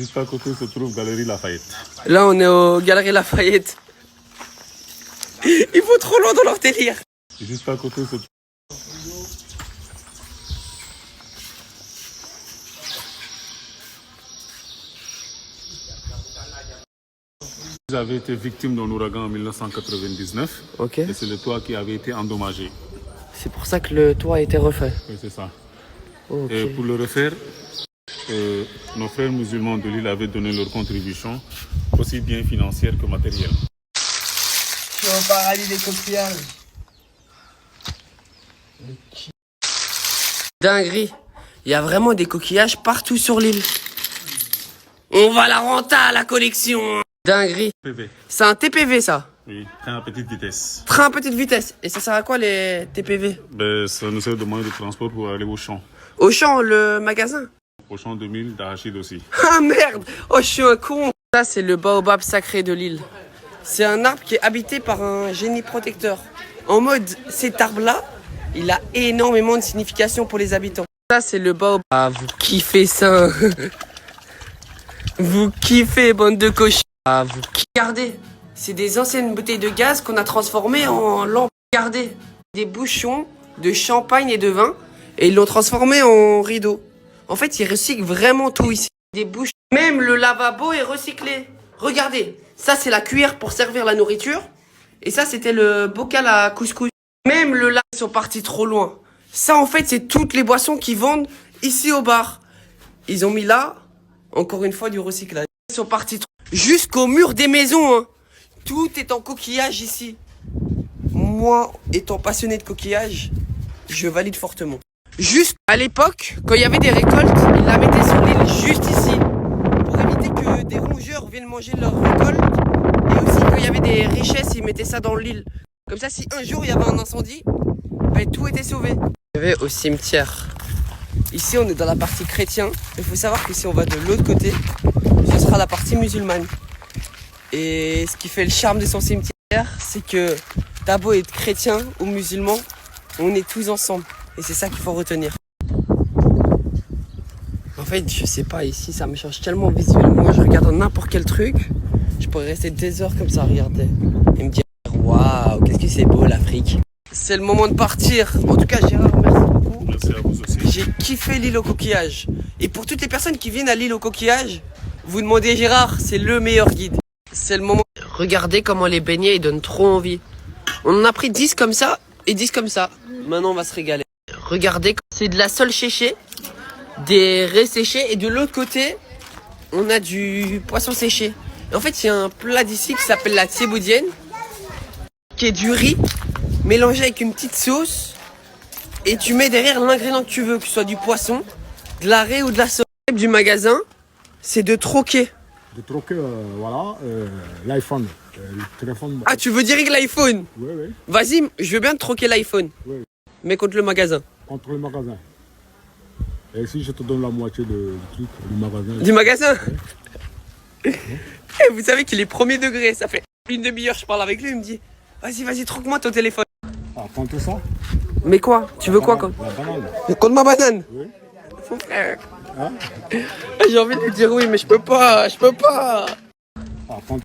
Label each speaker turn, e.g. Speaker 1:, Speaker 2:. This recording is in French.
Speaker 1: Juste à côté se trouve Galerie Lafayette.
Speaker 2: Là, on est au Galerie Lafayette. Ils vont trop loin dans leur délire.
Speaker 1: Juste à côté se trouve... Vous avez été victime d'un ouragan en 1999.
Speaker 2: Ok.
Speaker 1: Et c'est le toit qui avait été endommagé.
Speaker 2: C'est pour ça que le toit a été refait.
Speaker 1: Oui, c'est ça.
Speaker 2: Ok.
Speaker 1: Et pour le refaire, nos frères musulmans de l'île avaient donné leur contribution, aussi bien financière que matérielle.
Speaker 2: Je suis au paradis des coquillages. Dinguerie. Il y a vraiment des coquillages partout sur l'île. On va la renta, la collection. Dinguerie.
Speaker 1: TPV.
Speaker 2: C'est un TPV, ça.
Speaker 1: Oui, train à petite vitesse.
Speaker 2: Train à petite vitesse. Et ça sert à quoi, les TPV?
Speaker 1: Ben, ça nous sert de moyen de transport pour aller au champ.
Speaker 2: Auchan, le magasin.
Speaker 1: Au champ 2000 d'Arachide aussi.
Speaker 2: Ah merde. Oh, je suis un con. Ça, c'est le baobab sacré de l'île. C'est un arbre qui est habité par un génie protecteur. En mode, cet arbre-là, il a énormément de signification pour les habitants. Ça, c'est le baobab. Ah, vous kiffez ça. Vous kiffez, bande de cochons. Ah, vous kiffez. Regardez, c'est des anciennes bouteilles de gaz qu'on a transformées en lampes. Regardez, des bouchons de champagne et de vin. Et ils l'ont transformé en rideau. En fait, ils recyclent vraiment tout ici. Des bouches. Même le lavabo est recyclé. Regardez, ça c'est la cuillère pour servir la nourriture. Et ça c'était le bocal à couscous. Même le lave, ils sont partis trop loin. Ça en fait c'est toutes les boissons qu'ils vendent ici au bar. Ils ont mis là, encore une fois du recyclage. Ils sont partis trop... Jusqu'au mur des maisons. Hein. Tout est en coquillage ici. Moi, étant passionné de coquillage, je valide fortement. Juste à l'époque, quand il y avait des récoltes, ils la mettaient sur l'île, juste ici. Pour éviter que des rongeurs viennent manger leurs récoltes. Et aussi quand il y avait des richesses, ils mettaient ça dans l'île. Comme ça, si un jour il y avait un incendie, ben, tout était sauvé. Je vais au cimetière. Ici, on est dans la partie chrétien. Il faut savoir que si on va de l'autre côté, ce sera la partie musulmane. Et ce qui fait le charme de son cimetière, c'est que t'as beau être chrétien ou musulman, on est tous ensemble. Et c'est ça qu'il faut retenir. En fait, je sais pas, ici, ça me change tellement visuellement. Je regarde n'importe quel truc. Je pourrais rester des heures comme ça, regarder. Et me dire, waouh, qu'est-ce que c'est beau l'Afrique. C'est le moment de partir. En tout cas, Gérard, merci beaucoup.
Speaker 1: Merci à vous aussi.
Speaker 2: J'ai kiffé l'île au coquillage. Et pour toutes les personnes qui viennent à l'île au coquillage, vous demandez Gérard, c'est le meilleur guide. C'est le moment. Regardez comment les beignets, ils donnent trop envie. On en a pris 10 comme ça et 10 comme ça. Maintenant, on va se régaler. Regardez, c'est de la sole séchée, des raies séchées et de l'autre côté, on a du poisson séché. Et en fait, il y a un plat d'ici qui s'appelle la tséboudienne, qui est du riz mélangé avec une petite sauce et tu mets derrière l'ingrédient que tu veux, que ce soit du poisson, de la raie ou de la sauce. Le du magasin, c'est de troquer.
Speaker 3: De troquer, voilà, l'iPhone, le téléphone.
Speaker 2: Ah, tu veux direct l'iPhone?
Speaker 3: Oui, oui,
Speaker 2: Vas-y, je veux bien te troquer l'iPhone.
Speaker 3: oui,
Speaker 2: Mais contre le magasin.
Speaker 3: contre le magasin. Et si je te donne la moitié du truc, du magasin.
Speaker 2: Du magasin? Et vous savez qu'il est premier degré, ça fait une demi-heure je parle avec lui, il me dit vas-y, troque-moi ton téléphone.
Speaker 3: Ah, contre ça?
Speaker 2: Mais quoi? Tu veux quoi quoi?
Speaker 3: La banane.
Speaker 2: Contre ma banane?
Speaker 3: Oui.
Speaker 2: Mon frère.
Speaker 3: Hein?
Speaker 2: J'ai envie de lui dire oui, mais je peux pas.